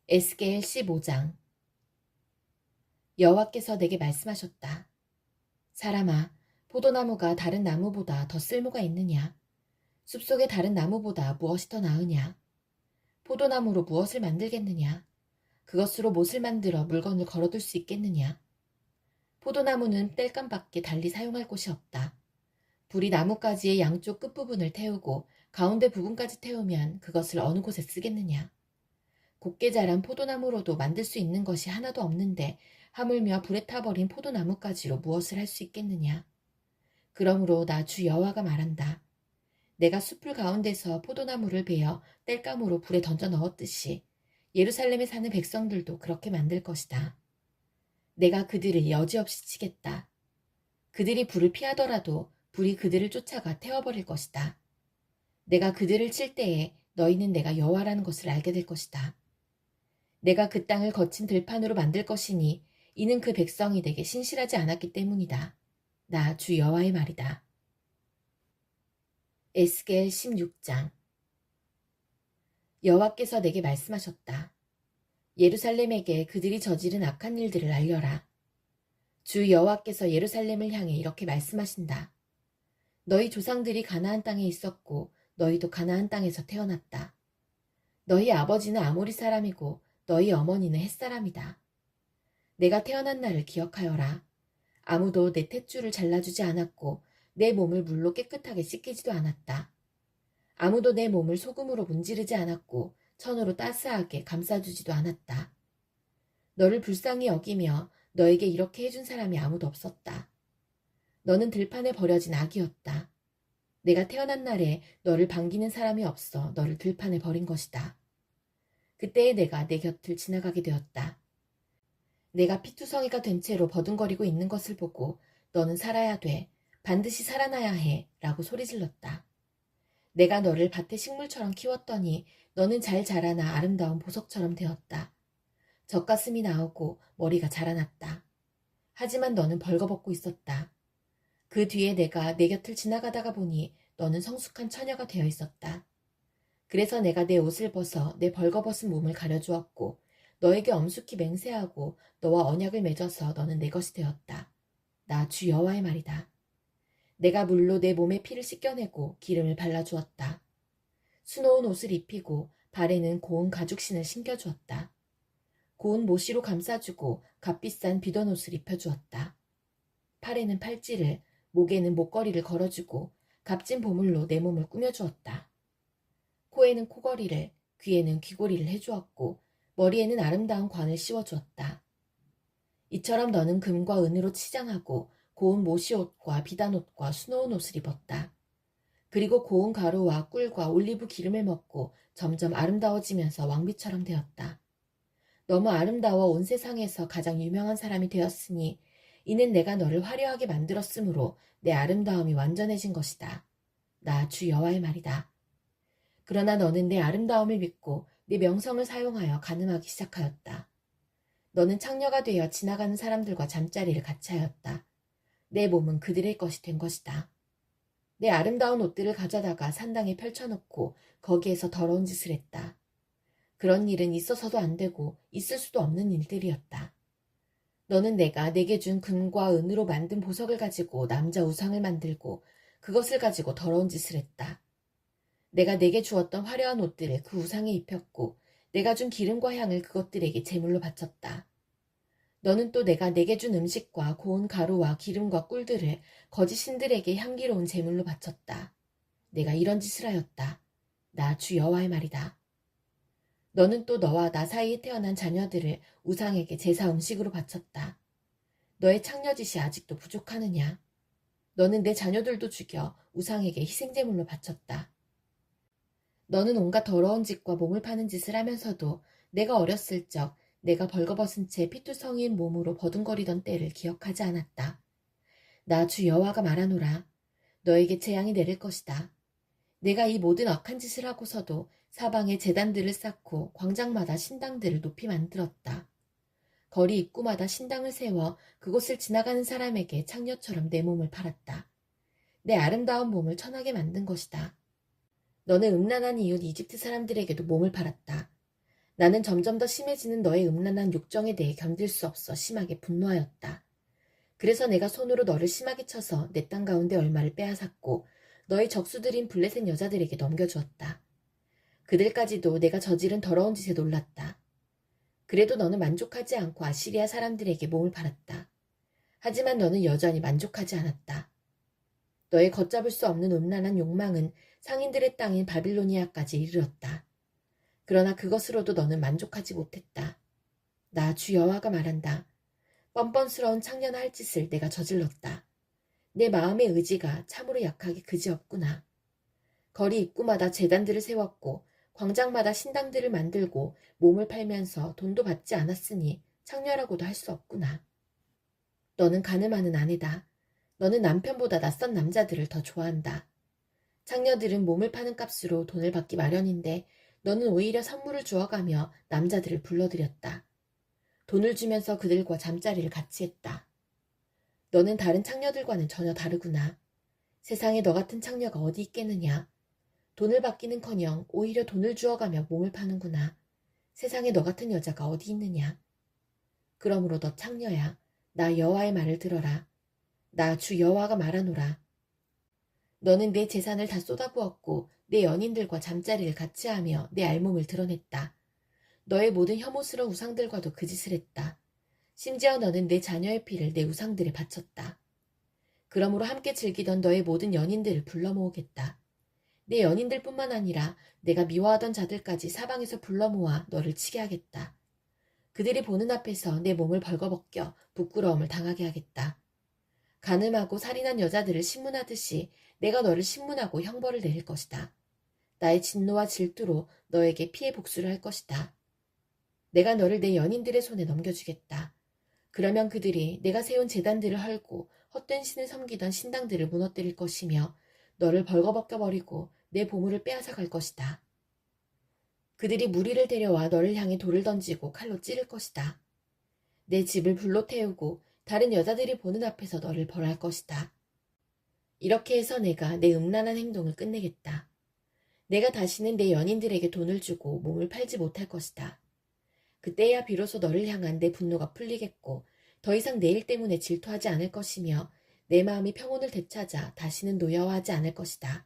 에스겔 15장. 여호와께서 내게 말씀하셨다. 사람아, 포도나무가 다른 나무보다 더 쓸모가 있느냐? 숲속의 다른 나무보다 무엇이 더 나으냐? 포도나무로 무엇을 만들겠느냐? 그것으로 못을 만들어 물건을 걸어둘 수 있겠느냐? 포도나무는 땔감밖에 달리 사용할 곳이 없다. 불이 나뭇가지의 양쪽 끝부분을 태우고 가운데 부분까지 태우면 그것을 어느 곳에 쓰겠느냐? 곱게 자란 포도나무로도 만들 수 있는 것이 하나도 없는데 하물며 불에 타버린 포도나무까지로 무엇을 할 수 있겠느냐? 그러므로 나 주 여호와가 말한다. 내가 숲풀 가운데서 포도나무를 베어 땔감으로 불에 던져 넣었듯이 예루살렘에 사는 백성들도 그렇게 만들 것이다. 내가 그들을 여지없이 치겠다. 그들이 불을 피하더라도 불이 그들을 쫓아가 태워버릴 것이다. 내가 그들을 칠 때에 너희는 내가 여호와라는 것을 알게 될 것이다. 내가 그 땅을 거친 들판으로 만들 것이니 이는 그 백성이 내게 신실하지 않았기 때문이다. 나 주 여호와의 말이다. 에스겔 16장. 여호와께서 내게 말씀하셨다. 예루살렘에게 그들이 저지른 악한 일들을 알려라. 주 여호와께서 예루살렘을 향해 이렇게 말씀하신다. 너희 조상들이 가나안 땅에 있었고 너희도 가나안 땅에서 태어났다. 너희 아버지는 아모리 사람이고 너희 어머니는 헷 사람이다. 내가 태어난 날을 기억하여라. 아무도 내 탯줄을 잘라주지 않았고 내 몸을 물로 깨끗하게 씻기지도 않았다. 아무도 내 몸을 소금으로 문지르지 않았고 천으로 따스하게 감싸주지도 않았다. 너를 불쌍히 여기며 너에게 이렇게 해준 사람이 아무도 없었다. 너는 들판에 버려진 아기였다. 내가 태어난 날에 너를 반기는 사람이 없어 너를 들판에 버린 것이다. 그때에 내가 내 곁을 지나가게 되었다. 내가 피투성이가 된 채로 버둥거리고 있는 것을 보고 너는 살아야 돼. 반드시 살아나야 해. 라고 소리질렀다. 내가 너를 밭의 식물처럼 키웠더니 너는 잘 자라나 아름다운 보석처럼 되었다. 젖가슴이 나오고 머리가 자라났다. 하지만 너는 벌거벗고 있었다. 그 뒤에 내가 내 곁을 지나가다가 보니 너는 성숙한 처녀가 되어 있었다. 그래서 내가 내 옷을 벗어 내 벌거벗은 몸을 가려주었고 너에게 엄숙히 맹세하고 너와 언약을 맺어서 너는 내 것이 되었다. 나 주 여호와의 말이다. 내가 물로 내 몸에 피를 씻겨내고 기름을 발라주었다. 수놓은 옷을 입히고 발에는 고운 가죽신을 신겨주었다. 고운 모시로 감싸주고 값비싼 비던 옷을 입혀주었다. 팔에는 팔찌를, 목에는 목걸이를 걸어주고 값진 보물로 내 몸을 꾸며주었다. 코에는 코걸이를, 귀에는 귀고리를 해주었고 머리에는 아름다운 관을 씌워주었다. 이처럼 너는 금과 은으로 치장하고 고운 모시옷과 비단옷과 수놓은 옷을 입었다. 그리고 고운 가루와 꿀과 올리브 기름을 먹고 점점 아름다워지면서 왕비처럼 되었다. 너무 아름다워 온 세상에서 가장 유명한 사람이 되었으니 이는 내가 너를 화려하게 만들었으므로 내 아름다움이 완전해진 것이다. 나 주 여호와의 말이다. 그러나 너는 내 아름다움을 믿고 내 명성을 사용하여 간음하기 시작하였다. 너는 창녀가 되어 지나가는 사람들과 잠자리를 같이 하였다. 내 몸은 그들의 것이 된 것이다. 내 아름다운 옷들을 가져다가 산당에 펼쳐놓고 거기에서 더러운 짓을 했다. 그런 일은 있어서도 안 되고 있을 수도 없는 일들이었다. 너는 내가 내게 준 금과 은으로 만든 보석을 가지고 남자 우상을 만들고 그것을 가지고 더러운 짓을 했다. 내가 내게 주었던 화려한 옷들을 그 우상에 입혔고 내가 준 기름과 향을 그것들에게 제물로 바쳤다. 너는 또 내가 내게 준 음식과 고운 가루와 기름과 꿀들을 거짓 신들에게 향기로운 제물로 바쳤다. 내가 이런 짓을 하였다. 나 주 여호와의 말이다. 너는 또 너와 나 사이에 태어난 자녀들을 우상에게 제사 음식으로 바쳤다. 너의 창녀짓이 아직도 부족하느냐? 너는 내 자녀들도 죽여 우상에게 희생제물로 바쳤다. 너는 온갖 더러운 짓과 몸을 파는 짓을 하면서도 내가 어렸을 적 내가 벌거벗은 채 피투성이인 몸으로 버둥거리던 때를 기억하지 않았다. 나 주 여호와가 말하노라. 너에게 재앙이 내릴 것이다. 내가 이 모든 악한 짓을 하고서도 사방에 제단들을 쌓고 광장마다 신당들을 높이 만들었다. 거리 입구마다 신당을 세워 그곳을 지나가는 사람에게 창녀처럼 내 몸을 팔았다. 내 아름다운 몸을 천하게 만든 것이다. 너는 음란한 이웃 이집트 사람들에게도 몸을 팔았다. 나는 점점 더 심해지는 너의 음란한 욕정에 대해 견딜 수 없어 심하게 분노하였다. 그래서 내가 손으로 너를 심하게 쳐서 내 땅 가운데 얼마를 빼앗았고 너의 적수들인 블레셋 여자들에게 넘겨주었다. 그들까지도 내가 저지른 더러운 짓에 놀랐다. 그래도 너는 만족하지 않고 아시리아 사람들에게 몸을 팔았다. 하지만 너는 여전히 만족하지 않았다. 너의 걷잡을 수 없는 음란한 욕망은 상인들의 땅인 바빌로니아까지 이르렀다. 그러나 그것으로도 너는 만족하지 못했다. 나 주 여호와가 말한다. 뻔뻔스러운 창녀나 할 짓을 내가 저질렀다. 내 마음의 의지가 참으로 약하게 그지없구나. 거리 입구마다 제단들을 세웠고 광장마다 신당들을 만들고 몸을 팔면서 돈도 받지 않았으니 창녀라고도 할 수 없구나. 너는 가늠하는 아내다. 너는 남편보다 낯선 남자들을 더 좋아한다. 창녀들은 몸을 파는 값으로 돈을 받기 마련인데 너는 오히려 선물을 주어가며 남자들을 불러들였다. 돈을 주면서 그들과 잠자리를 같이 했다. 너는 다른 창녀들과는 전혀 다르구나. 세상에 너 같은 창녀가 어디 있겠느냐. 돈을 받기는커녕 오히려 돈을 주어가며 몸을 파는구나. 세상에 너 같은 여자가 어디 있느냐. 그러므로 너 창녀야. 나 여호와의 말을 들어라. 나 주 여호와가 말하노라. 너는 내 재산을 다 쏟아부었고 내 연인들과 잠자리를 같이 하며 내 알몸을 드러냈다. 너의 모든 혐오스러운 우상들과도 그 짓을 했다. 심지어 너는 내 자녀의 피를 내 우상들에 바쳤다. 그러므로 함께 즐기던 너의 모든 연인들을 불러 모으겠다. 내 연인들뿐만 아니라 내가 미워하던 자들까지 사방에서 불러 모아 너를 치게 하겠다. 그들이 보는 앞에서 내 몸을 벌거벗겨 부끄러움을 당하게 하겠다. 간음하고 살인한 여자들을 신문하듯이 내가 너를 신문하고 형벌을 내릴 것이다. 나의 진노와 질투로 너에게 피해 복수를 할 것이다. 내가 너를 내 연인들의 손에 넘겨주겠다. 그러면 그들이 내가 세운 제단들을 헐고 헛된 신을 섬기던 신당들을 무너뜨릴 것이며 너를 벌거벗겨버리고 내 보물을 빼앗아 갈 것이다. 그들이 무리를 데려와 너를 향해 돌을 던지고 칼로 찌를 것이다. 내 집을 불로 태우고 다른 여자들이 보는 앞에서 너를 벌할 것이다. 이렇게 해서 내가 내 음란한 행동을 끝내겠다. 내가 다시는 내 연인들에게 돈을 주고 몸을 팔지 못할 것이다. 그때야 비로소 너를 향한 내 분노가 풀리겠고 더 이상 내 일 때문에 질투하지 않을 것이며 내 마음이 평온을 되찾아 다시는 노여워하지 않을 것이다.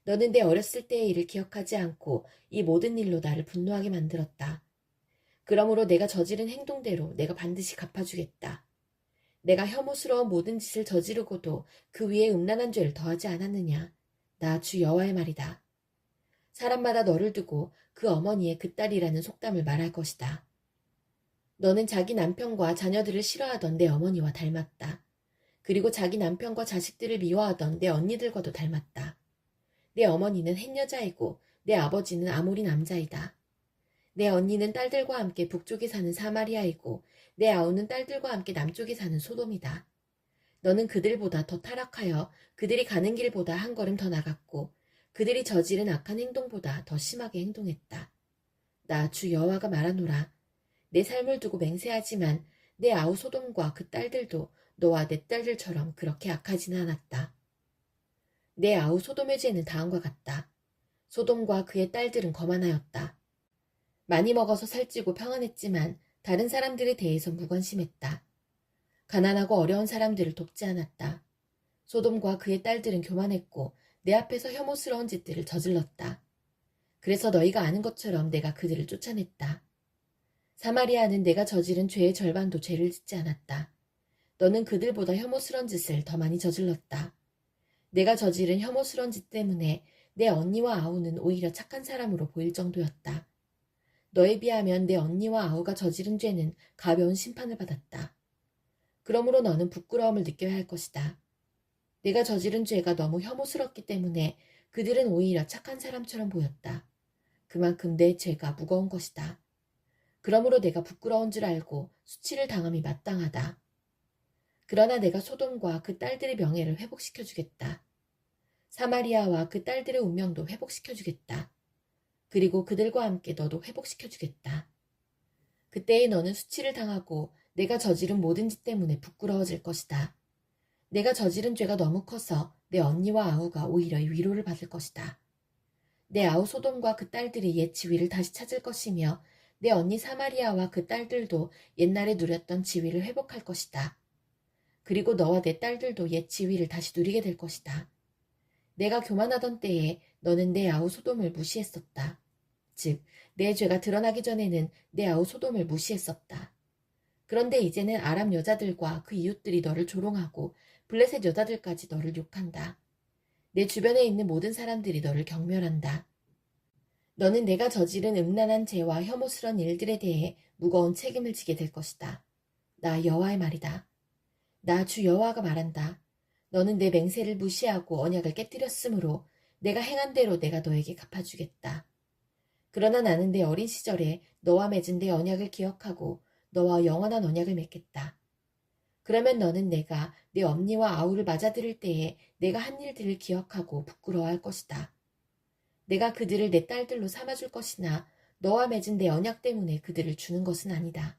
너는 내 어렸을 때의 일을 기억하지 않고 이 모든 일로 나를 분노하게 만들었다. 그러므로 내가 저지른 행동대로 내가 반드시 갚아주겠다. 내가 혐오스러운 모든 짓을 저지르고도 그 위에 음란한 죄를 더하지 않았느냐. 나 주 여호와의 말이다. 사람마다 너를 두고 그 어머니의 그 딸이라는 속담을 말할 것이다. 너는 자기 남편과 자녀들을 싫어하던 내 어머니와 닮았다. 그리고 자기 남편과 자식들을 미워하던 내 언니들과도 닮았다. 내 어머니는 햇 여자이고 내 아버지는 아모리 남자이다. 내 언니는 딸들과 함께 북쪽에 사는 사마리아이고 내 아우는 딸들과 함께 남쪽에 사는 소돔이다. 너는 그들보다 더 타락하여 그들이 가는 길보다 한 걸음 더 나갔고 그들이 저지른 악한 행동보다 더 심하게 행동했다. 나 주 여호와가 말하노라. 내 삶을 두고 맹세하지만 내 아우 소돔과 그 딸들도 너와 내 딸들처럼 그렇게 악하지는 않았다. 내 아우 소돔의 죄는 다음과 같다. 소돔과 그의 딸들은 거만하였다. 많이 먹어서 살찌고 평안했지만 다른 사람들에 대해서 무관심했다. 가난하고 어려운 사람들을 돕지 않았다. 소돔과 그의 딸들은 교만했고 내 앞에서 혐오스러운 짓들을 저질렀다. 그래서 너희가 아는 것처럼 내가 그들을 쫓아냈다. 사마리아는 내가 저지른 죄의 절반도 죄를 짓지 않았다. 너는 그들보다 혐오스러운 짓을 더 많이 저질렀다. 내가 저지른 혐오스러운 짓 때문에 내 언니와 아우는 오히려 착한 사람으로 보일 정도였다. 너에 비하면 내 언니와 아우가 저지른 죄는 가벼운 심판을 받았다. 그러므로 너는 부끄러움을 느껴야 할 것이다. 내가 저지른 죄가 너무 혐오스럽기 때문에 그들은 오히려 착한 사람처럼 보였다. 그만큼 내 죄가 무거운 것이다. 그러므로 내가 부끄러운 줄 알고 수치를 당함이 마땅하다. 그러나 내가 소돔과 그 딸들의 명예를 회복시켜주겠다. 사마리아와 그 딸들의 운명도 회복시켜주겠다. 그리고 그들과 함께 너도 회복시켜주겠다. 그때에 너는 수치를 당하고 내가 저지른 모든 짓 때문에 부끄러워질 것이다. 내가 저지른 죄가 너무 커서 내 언니와 아우가 오히려 위로를 받을 것이다. 내 아우 소돔과 그 딸들이 옛 지위를 다시 찾을 것이며 내 언니 사마리아와 그 딸들도 옛날에 누렸던 지위를 회복할 것이다. 그리고 너와 내 딸들도 옛 지위를 다시 누리게 될 것이다. 내가 교만하던 때에 너는 내 아우 소돔을 무시했었다. 즉, 내 죄가 드러나기 전에는 내 아우 소돔을 무시했었다. 그런데 이제는 아람 여자들과 그 이웃들이 너를 조롱하고 블레셋 여자들까지 너를 욕한다. 내 주변에 있는 모든 사람들이 너를 경멸한다. 너는 내가 저지른 음란한 죄와 혐오스런 일들에 대해 무거운 책임을 지게 될 것이다. 나 여호와의 말이다. 나 주 여호와가 말한다. 너는 내 맹세를 무시하고 언약을 깨뜨렸으므로 내가 행한 대로 내가 너에게 갚아주겠다. 그러나 나는 내 어린 시절에 너와 맺은 내 언약을 기억하고 너와 영원한 언약을 맺겠다. 그러면 너는 내가 내 엄니와 아우를 맞아들일 때에 내가 한 일들을 기억하고 부끄러워할 것이다. 내가 그들을 내 딸들로 삼아줄 것이나 너와 맺은 내 언약 때문에 그들을 주는 것은 아니다.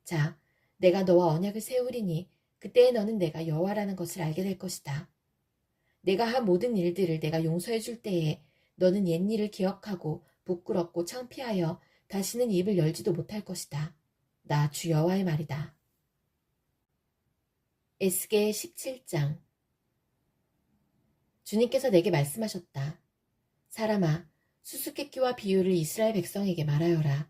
자, 내가 너와 언약을 세우리니 그때에 너는 내가 여호와라는 것을 알게 될 것이다. 내가 한 모든 일들을 내가 용서해 줄 때에 너는 옛 일을 기억하고 부끄럽고 창피하여 다시는 입을 열지도 못할 것이다. 나 주 여호와의 말이다. 에스겔 17장. 주님께서 내게 말씀하셨다. 사람아, 수수께끼와 비유를 이스라엘 백성에게 말하여라.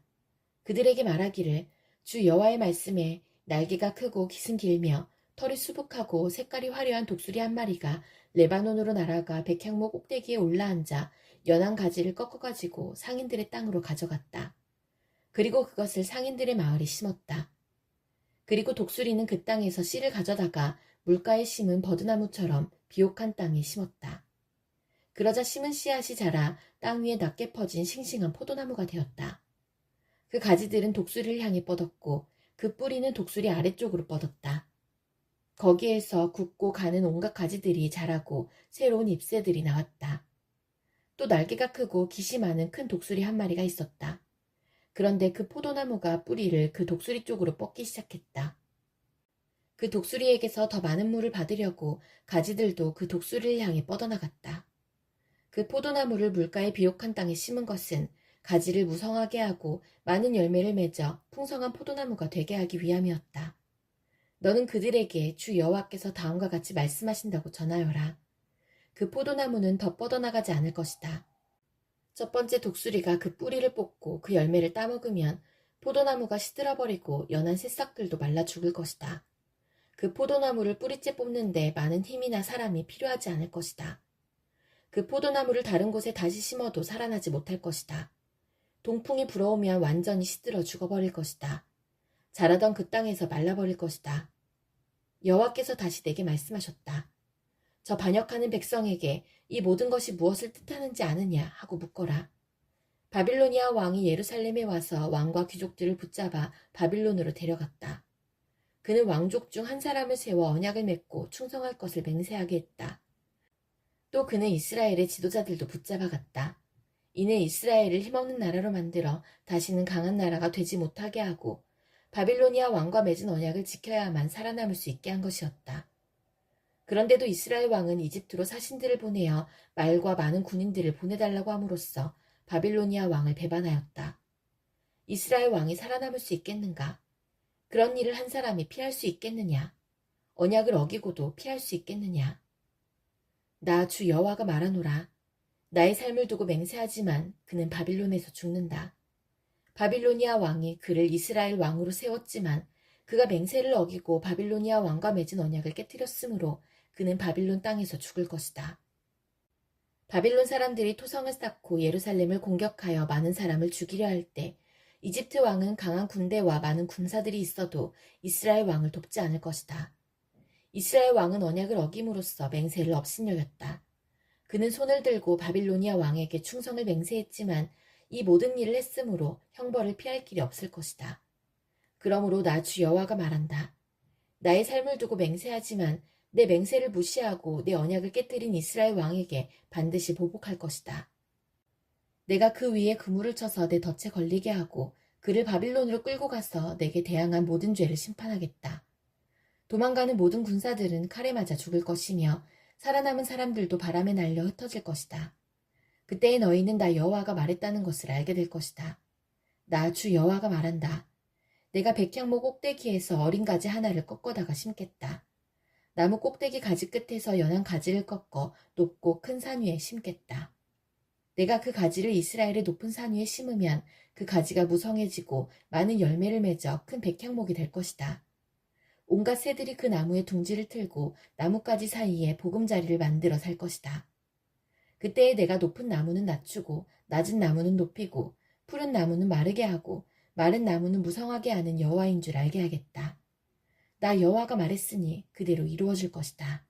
그들에게 말하기를 주 여호와의 말씀에 날개가 크고 깃은 길며 털이 수북하고 색깔이 화려한 독수리 한 마리가 레바논으로 날아가 백향목 꼭대기에 올라앉아 연한 가지를 꺾어가지고 상인들의 땅으로 가져갔다. 그리고 그것을 상인들의 마을에 심었다. 그리고 독수리는 그 땅에서 씨를 가져다가 물가에 심은 버드나무처럼 비옥한 땅에 심었다. 그러자 심은 씨앗이 자라 땅 위에 낮게 퍼진 싱싱한 포도나무가 되었다. 그 가지들은 독수리를 향해 뻗었고 그 뿌리는 독수리 아래쪽으로 뻗었다. 거기에서 굵고 가는 온갖 가지들이 자라고 새로운 잎새들이 나왔다. 또 날개가 크고 깃이 많은 큰 독수리 한 마리가 있었다. 그런데 그 포도나무가 뿌리를 그 독수리 쪽으로 뻗기 시작했다. 그 독수리에게서 더 많은 물을 받으려고 가지들도 그 독수리를 향해 뻗어나갔다. 그 포도나무를 물가의 비옥한 땅에 심은 것은 가지를 무성하게 하고 많은 열매를 맺어 풍성한 포도나무가 되게 하기 위함이었다. 너는 그들에게 주 여호와께서 다음과 같이 말씀하신다고 전하여라. 그 포도나무는 더 뻗어나가지 않을 것이다. 첫 번째 독수리가 그 뿌리를 뽑고 그 열매를 따먹으면 포도나무가 시들어버리고 연한 새싹들도 말라 죽을 것이다. 그 포도나무를 뿌리째 뽑는데 많은 힘이나 사람이 필요하지 않을 것이다. 그 포도나무를 다른 곳에 다시 심어도 살아나지 못할 것이다. 동풍이 불어오면 완전히 시들어 죽어버릴 것이다. 자라던 그 땅에서 말라버릴 것이다. 여호와께서 다시 내게 말씀하셨다. 저 반역하는 백성에게 이 모든 것이 무엇을 뜻하는지 아느냐 하고 묻거라. 바빌로니아 왕이 예루살렘에 와서 왕과 귀족들을 붙잡아 바빌론으로 데려갔다. 그는 왕족 중 한 사람을 세워 언약을 맺고 충성할 것을 맹세하게 했다. 또 그는 이스라엘의 지도자들도 붙잡아갔다. 이내 이스라엘을 힘없는 나라로 만들어 다시는 강한 나라가 되지 못하게 하고 바빌로니아 왕과 맺은 언약을 지켜야만 살아남을 수 있게 한 것이었다. 그런데도 이스라엘 왕은 이집트로 사신들을 보내어 말과 많은 군인들을 보내달라고 함으로써 바빌로니아 왕을 배반하였다. 이스라엘 왕이 살아남을 수 있겠는가? 그런 일을 한 사람이 피할 수 있겠느냐? 언약을 어기고도 피할 수 있겠느냐? 나 주 여호와가 말하노라. 나의 삶을 두고 맹세하지만 그는 바빌론에서 죽는다. 바빌로니아 왕이 그를 이스라엘 왕으로 세웠지만 그가 맹세를 어기고 바빌로니아 왕과 맺은 언약을 깨뜨렸으므로 그는 바빌론 땅에서 죽을 것이다. 바빌론 사람들이 토성을 쌓고 예루살렘을 공격하여 많은 사람을 죽이려 할 때 이집트 왕은 강한 군대와 많은 군사들이 있어도 이스라엘 왕을 돕지 않을 것이다. 이스라엘 왕은 언약을 어김으로써 맹세를 업신여겼다. 그는 손을 들고 바빌로니아 왕에게 충성을 맹세했지만 이 모든 일을 했으므로 형벌을 피할 길이 없을 것이다. 그러므로 나 주 여호와가 말한다. 나의 삶을 두고 맹세하지만 내 맹세를 무시하고 내 언약을 깨뜨린 이스라엘 왕에게 반드시 보복할 것이다. 내가 그 위에 그물을 쳐서 내 덫에 걸리게 하고 그를 바빌론으로 끌고 가서 내게 대항한 모든 죄를 심판하겠다. 도망가는 모든 군사들은 칼에 맞아 죽을 것이며 살아남은 사람들도 바람에 날려 흩어질 것이다. 그때에 너희는 나 여호와가 말했다는 것을 알게 될 것이다. 나 주 여호와가 말한다. 내가 백향목 꼭대기에서 어린 가지 하나를 꺾어다가 심겠다. 나무 꼭대기 가지 끝에서 연한 가지를 꺾어 높고 큰 산 위에 심겠다. 내가 그 가지를 이스라엘의 높은 산 위에 심으면 그 가지가 무성해지고 많은 열매를 맺어 큰 백향목이 될 것이다. 온갖 새들이 그 나무에 둥지를 틀고 나뭇가지 사이에 보금자리를 만들어 살 것이다. 그때에 내가 높은 나무는 낮추고 낮은 나무는 높이고 푸른 나무는 마르게 하고 마른 나무는 무성하게 하는 여호와인 줄 알게 하겠다. 나 여호와가 말했으니 그대로 이루어질 것이다.